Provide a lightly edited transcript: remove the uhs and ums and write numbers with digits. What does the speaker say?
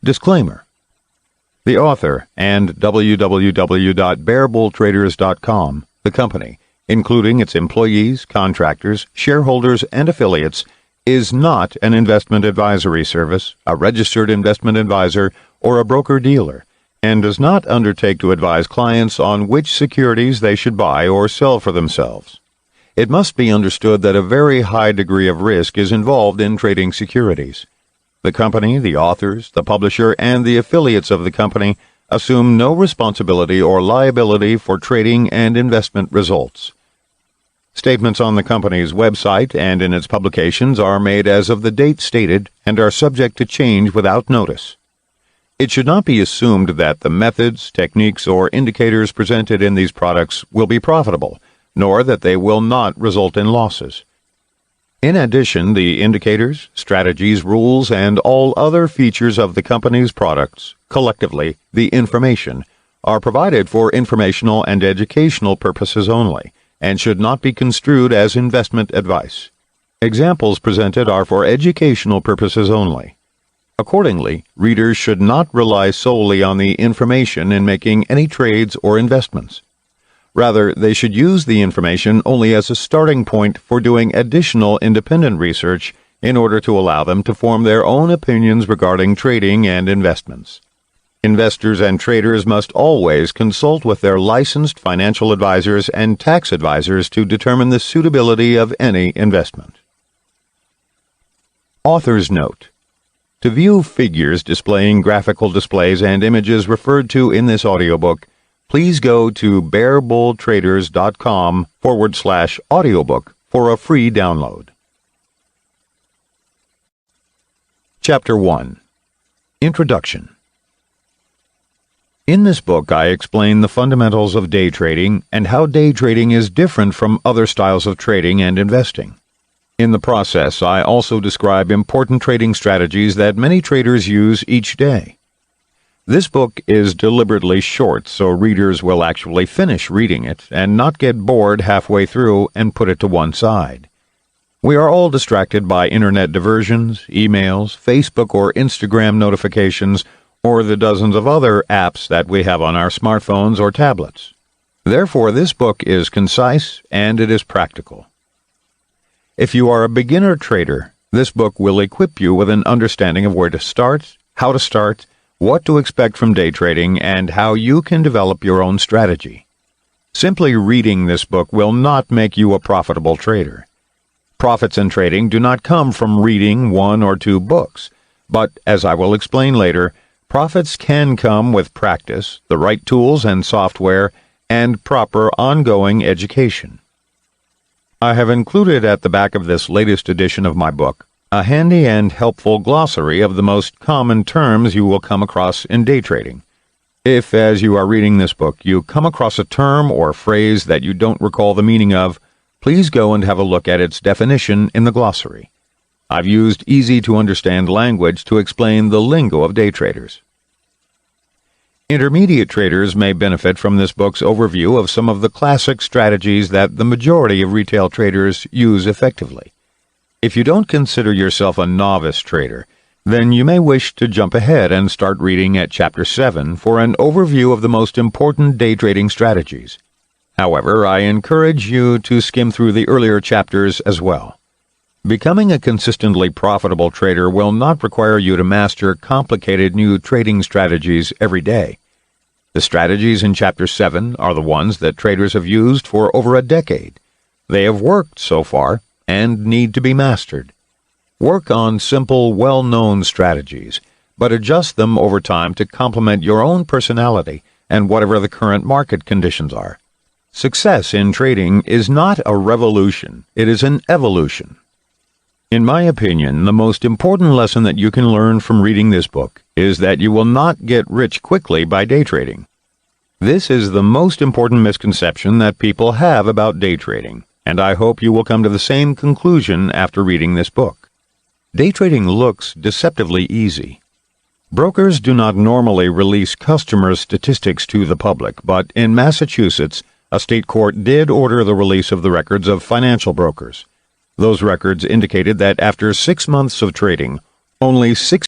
Disclaimer. The author and www.bearbulltraders.com, the company, including its employees, contractors, shareholders, and affiliates, is not an investment advisory service, a registered investment advisor, or a broker-dealer, and does not undertake to advise clients on which securities they should buy or sell for themselves. It must be understood that a very high degree of risk is involved in trading securities. The company, the authors, the publisher, and the affiliates of the company assume no responsibility or liability for trading and investment results. Statements on the company's website and in its publications are made as of the date stated and are subject to change without notice. It should not be assumed that the methods, techniques, or indicators presented in these products will be profitable, nor that they will not result in losses. In addition, the indicators, strategies, rules, and all other features of the company's products, collectively, the information, are provided for informational and educational purposes only, and should not be construed as investment advice. Examples presented are for educational purposes only. Accordingly, readers should not rely solely on the information in making any trades or investments. Rather, they should use the information only as a starting point for doing additional independent research in order to allow them to form their own opinions regarding trading and investments. Investors and traders must always consult with their licensed financial advisors and tax advisors to determine the suitability of any investment. Author's Note. To view figures displaying graphical displays and images referred to in this audiobook, please go to bearbulltraders.com/audiobook for a free download. Chapter 1. Introduction. In this book, I explain the fundamentals of day trading and how day trading is different from other styles of trading and investing. In the process, I also describe important trading strategies that many traders use each day. This book is deliberately short so readers will actually finish reading it and not get bored halfway through and put it to one side. We are all distracted by internet diversions, emails, Facebook or Instagram notifications, or the dozens of other apps that we have on our smartphones or tablets. Therefore, this book is concise and it is practical. If you are a beginner trader, this book will equip you with an understanding of where to start, how to start, what to expect from day trading, and how you can develop your own strategy. Simply reading this book will not make you a profitable trader. Profits in trading do not come from reading one or two books, but, as I will explain later, profits can come with practice, the right tools and software, and proper ongoing education. I have included at the back of this latest edition of my book a handy and helpful glossary of the most common terms you will come across in day trading. If, as you are reading this book, you come across a term or phrase that you don't recall the meaning of, please go and have a look at its definition in the glossary. I've used easy-to-understand language to explain the lingo of day traders. Intermediate traders may benefit from this book's overview of some of the classic strategies that the majority of retail traders use effectively. If you don't consider yourself a novice trader, then you may wish to jump ahead and start reading at Chapter 7 for an overview of the most important day trading strategies. However, I encourage you to skim through the earlier chapters as well. Becoming a consistently profitable trader will not require you to master complicated new trading strategies every day. The strategies in Chapter 7 are the ones that traders have used for over a decade. They have worked so far and need to be mastered. Work on simple, well-known strategies, but adjust them over time to complement your own personality and whatever the current market conditions are. Success in trading is not a revolution, it is an evolution. In my opinion, the most important lesson that you can learn from reading this book is that you will not get rich quickly by day trading. This is the most important misconception that people have about day trading, and I hope you will come to the same conclusion after reading this book. Day trading looks deceptively easy. Brokers do not normally release customer statistics to the public, but in Massachusetts, a state court did order the release of the records of financial brokers. Those records indicated that after 6 months of trading, only 6